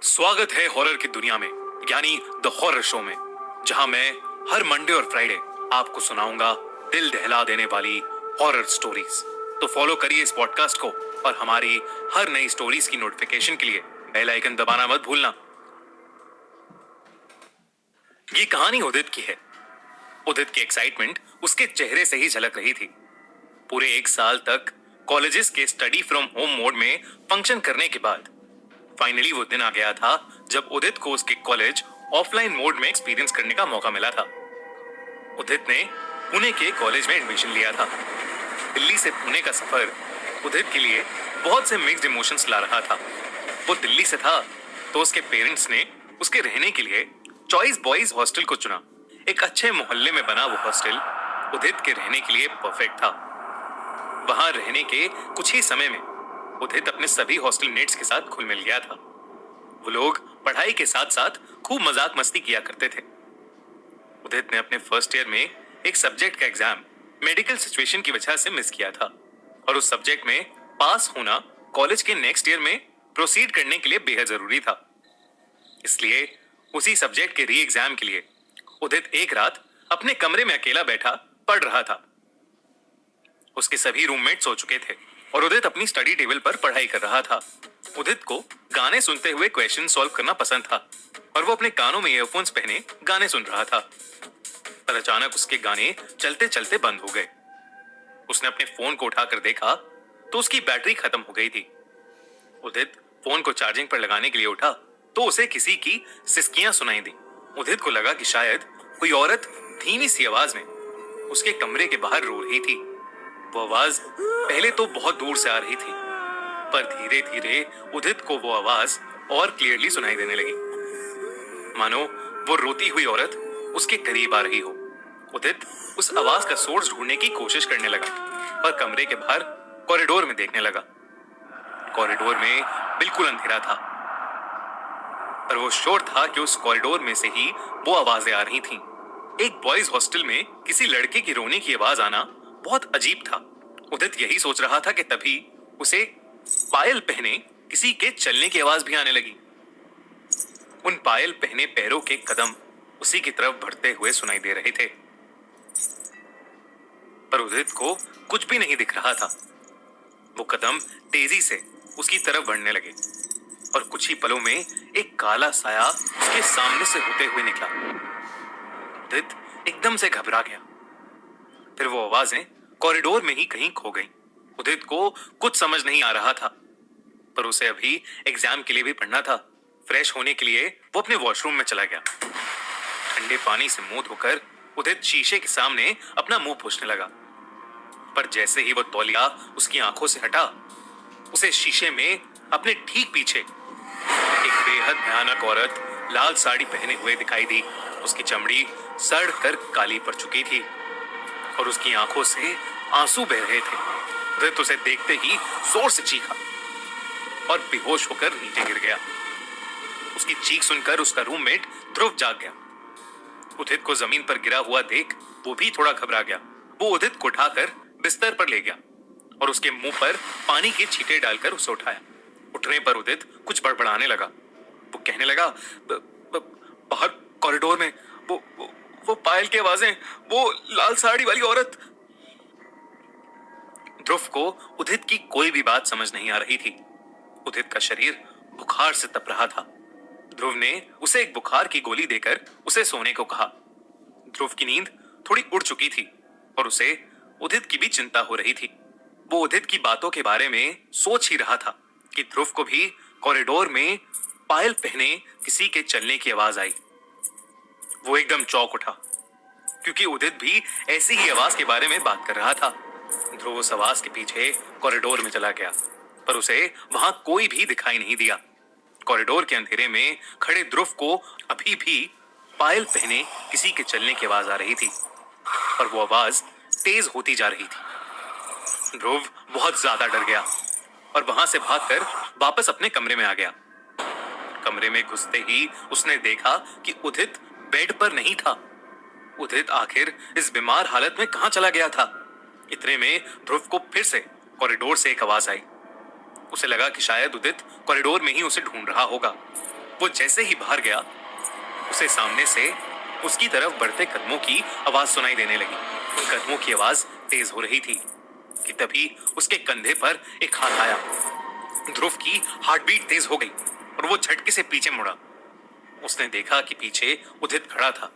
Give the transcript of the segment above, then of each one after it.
स्वागत है हॉरर की दुनिया में, यानी द हॉरर शो में, जहां मैं हर मंडे और फ्राइडे आपको सुनाऊंगा दिल दहला देने वाली हॉरर स्टोरीज। तो फॉलो करिए इस पॉडकास्ट को और हमारी हर नई स्टोरीज की नोटिफिकेशन के लिए बेल आइकन दबाना मत भूलना। ये कहानी उदित की है। उदित की एक्साइटमेंट उसके चेहरे से ही झलक रही थी। पूरे 1 साल तक कॉलेजेस के स्टडी फ्रॉम होम मोड में फंक्शन करने के बाद फाइनली वो दिन आ गया था जब उदित को उसके कॉलेज ऑफलाइन मोड में एक्सपीरियंस करने का मौका मिला था। उदित ने पुणे के कॉलेज में एडमिशन लिया था। दिल्ली से पुणे का सफर उदित के लिए बहुत से मिक्स्ड इमोशंस ला रहा था। वो दिल्ली से था तो उसके पेरेंट्स ने उसके रहने के लिए चॉइस बॉयज हॉस्टल को चुना। एक अच्छे मोहल्ले में बना वो हॉस्टल उदित के रहने के लिए परफेक्ट था। वहां रहने के कुछ ही समय में उदित अपने सभी हॉस्टल मेट्स के साथ घुल मिल गया था। वो लोग पढ़ाई के साथ साथ खूब मजाक मस्ती किया करते थे। उदित ने अपने फर्स्ट ईयर में एक सब्जेक्ट का एग्जाम मेडिकल सिचुएशन की वजह से मिस किया था और उस सब्जेक्ट में पास होना कॉलेज के नेक्स्ट ईयर में प्रोसीड करने के लिए बेहद जरूरी था। इसलिए उसी सब्जेक्ट के री एग्जाम के लिए उदित एक रात अपने कमरे में अकेला बैठा पढ़ रहा था। उसके सभी रूममेट सो चुके थे और उदित अपनी स्टडी टेबल पर पढ़ाई कर रहा था। उदित को गाने सुनते हुए क्वेश्चन सॉल्व करना पसंद था और वो अपने कानों में ईयरफोन्स पहने गाने सुन रहा था। पर अचानक उसके गाने चलते चलते बंद हो गए। उसने अपने फोन को उठाकर देखा तो उसकी बैटरी खत्म हो गई थी। उदित फोन को चार्जिंग पर लगाने के लिए उठा तो उसे किसी की सिसकियां सुनाई दी। उदित को लगा कि शायद कोई औरत धीमी सी आवाज में उसके कमरे के बाहर रो रही थी। वो आवाज पहले तो बहुत दूर से आ रही थी, पर धीरे धीरे उदित को वो आवाज और क्लियरली सुनाई देने लगी, मानो वो रोती हुई औरत उसके करीब आ रही हो। उदित उस आवाज का सोर्स ढूंढने की कोशिश करने लगा, पर कमरे के बाहर कॉरिडोर में देखने लगा। कॉरिडोर में बिल्कुल अंधेरा था, पर वो श्योर था कि उस कॉरिडोर में से ही वो आवाजें आ रही थीं। एक बॉयज हॉस्टल में किसी लड़के की रोने की आवाज आना बहुत अजीब था। उदित यही सोच रहा था कि तभी उसे पायल पहने किसी के चलने की आवाज भी आने लगी। उन पायल पहने पैरों के कदम उसी की तरफ बढ़ते हुए सुनाई दे रहे थे, पर उदित को कुछ भी नहीं दिख रहा था। वो कदम तेजी से उसकी तरफ बढ़ने लगे और कुछ ही पलों में एक काला साया उसके सामने से होते हुए निकला। उदित एकदम से घबरा गया। फिर वो आवाजें कॉरिडोर में ही कहीं खो गईं। उदित को कुछ समझ नहीं आ रहा था, पर उसे अभी एग्जाम के लिए भी पढ़ना था। फ्रेश होने के लिए वो अपने वॉशरूम में चला गया। ठंडे पानी से मुंह धोकर उदित शीशे के सामने अपना मुंह पोंछने लगा, पर जैसे ही वो तौलिया उसकी आंखों से हटा, उसे शीशे में अपने ठीक पीछे एक बेहद भयानक औरत लाल साड़ी पहने हुए दिखाई दी। उसकी चमड़ी सड़ कर काली पड़ चुकी थी और उसकी आंखों से आंसू बह रहे थे। उदित उसे देखते ही जोर से चीखा और बेहोश होकर नीचे गिर गया। उसकी चीख सुनकर उसका रूममेट ध्रुव जाग गया। उदित को जमीन पर गिरा हुआ देख वो भी थोड़ा घबरा गया। वो उदित को उठाकर बिस्तर पर ले गया और उसके मुंह पर पानी के छींटे डालकर उसे उठाया। उठने पर उदित कुछ बड़बड़ाने लगा। वो कहने लगा, बाहर कॉरिडोर में वो पायल की आवाजें, वो लाल साड़ी वाली औरत। ध्रुव को उदित की कोई भी बात समझ नहीं आ रही थी। उदित का शरीर बुखार से तप रहा था। ध्रुव ने उसे एक बुखार की गोली देकर उसे सोने को कहा। ध्रुव की नींद थोड़ी उड़ चुकी थी और उसे उदित की भी चिंता हो रही थी। वो उदित की बातों के बारे में सोच ही रहा था कि ध्रुव को भी कॉरिडोर में पायल पहने किसी के चलने की आवाज आई। वो एकदम चौंक उठा, क्योंकि उदित भी ऐसी ही आवाज के बारे में बात कर रहा था। ध्रुव उस आवाज के पीछे कॉरिडोर में चला गया, पर उसे वहां कोई भी दिखाई नहीं दिया। कॉरिडोर के अंधेरे में खड़े ध्रुव को अभी भी पायल पहने किसी के चलने की आवाज आ रही थी और वो आवाज तेज होती जा रही थी। ध्रुव बहुत ज्यादा डर गया और वहां से भागकर वापस अपने कमरे में आ गया। कमरे में घुसते ही उसने देखा कि उदित बेड पर नहीं था। उदित आखिर इस बीमार हालत में कहां चला गया था? इतने में ध्रुव को फिर से कॉरिडोर से एक आवाज आई। उसे लगा कि शायद उदित कॉरिडोर में ही उसे ढूंढ रहा होगा। वो जैसे ही बाहर गया, उसे सामने से उसकी तरफ बढ़ते कदमों की आवाज सुनाई देने लगी। उन कदमों की आवाज तेज हो रही थी कि तभी उसके कंधे पर एक हाथ आया। ध्रुव की हार्ट बीट तेज हो गई और वो झटके से पीछे मुड़ा। उसने देखा कि पीछे उदित खड़ा था।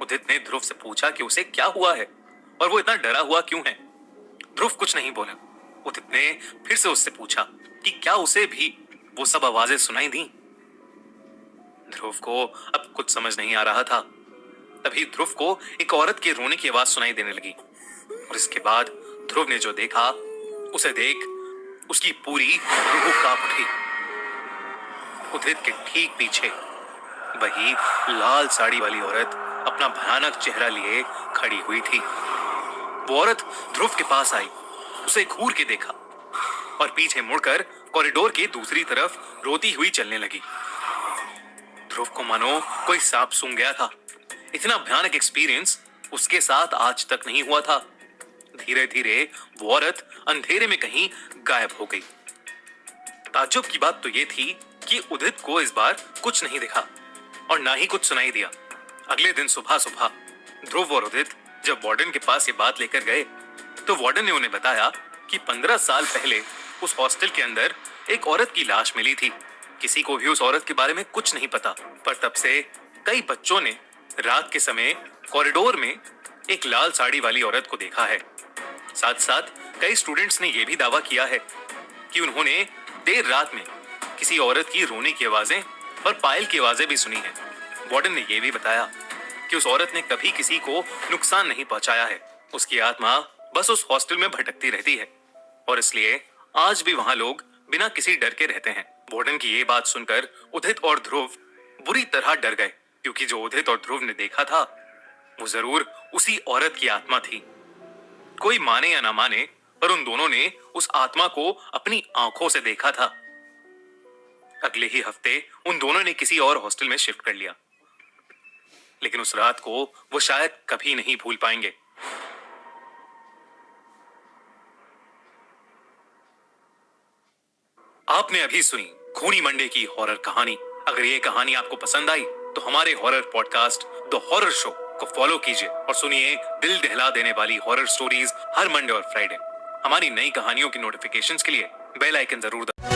उदित ने ध्रुव से पूछा कि उसे क्या हुआ है और वो इतना डरा हुआ क्यों है। ध्रुव कुछ नहीं बोला। उदित ने फिर से उससे पूछा कि क्या उसे भी वो सब आवाजें सुनाई दी। ध्रुव को अब कुछ समझ नहीं आ रहा था। तभी ध्रुव को एक औरत के रोने की आवाज सुनाई देने लगी और इसके बाद ध्रुव ने जो देखा, उसे देख उसकी पूरी रूह कांप उठी। उदित के ठीक पीछे वही लाल साड़ी वाली औरत अपना भयानक चेहरा लिए खड़ी हुई थी। वो औरत ध्रुव के पास आई, उसे घूर के देखा और पीछे मुड़कर कॉरिडोर के दूसरी तरफ रोती हुई चलने लगी। ध्रुव को मानो कोई सांप सूंघ गया था। इतना भयानक एक्सपीरियंस उसके साथ आज तक नहीं हुआ था। धीरे धीरे वो औरत अंधेरे में कहीं गायब हो गई। ताज्जुब की बात तो ये थी कि उदित को इस बार कुछ नहीं दिखा और ना ही कुछ सुनाई दिया। अगले दिन सुबह सुबह ध्रुव और उदित जब वार्डन के पास ये बात लेकर गए तो वार्डन ने उन्हें बताया कि 15 साल पहले उस हॉस्टल के अंदर एक औरत की लाश मिली थी। किसी को भी उस औरत के बारे में कुछ नहीं पता, पर तब से कई बच्चों ने रात के समय कॉरिडोर में एक लाल साड़ी वाली औरत को देखा है। साथ साथ कई स्टूडेंट्स ने यह भी दावा किया है कि उन्होंने देर रात में किसी औरत की रोने की आवाजें और पायल की आवाजें भी सुनी हैं। वार्डन ने यह भी बताया कि उस औरत ने कभी किसी को नुकसान नहीं पहुंचाया है। उसकी आत्मा बस उस हॉस्टल में भटकती रहती है और इसलिए आज भी वहां लोग बिना किसी डर के रहते हैं। वार्डन की ये बात सुनकर उदित और ध्रुव बुरी तरह डर गए, क्योंकि जो उदित और ध्रुव ने देखा था वो जरूर उसी औरत की आत्मा थी। कोई माने या ना माने, पर उन दोनों ने उस आत्मा को अपनी आंखों से देखा था। अगले ही हफ्ते उन दोनों ने किसी और हॉस्टल में शिफ्ट कर लिया, लेकिन उस रात को वो शायद कभी नहीं भूल पाएंगे। आपने अभी सुनी खूनी मंडे की हॉरर कहानी। अगर ये कहानी आपको पसंद आई तो हमारे horror podcast the horror show को फॉलो कीजिए और सुनिए दिल दहला देने वाली हॉरर स्टोरीज हर मंडे और फ्राइडे। हमारी नई कहानियों की नोटिफिकेशंस के लिए बेल आइकन जरूर दबाएं।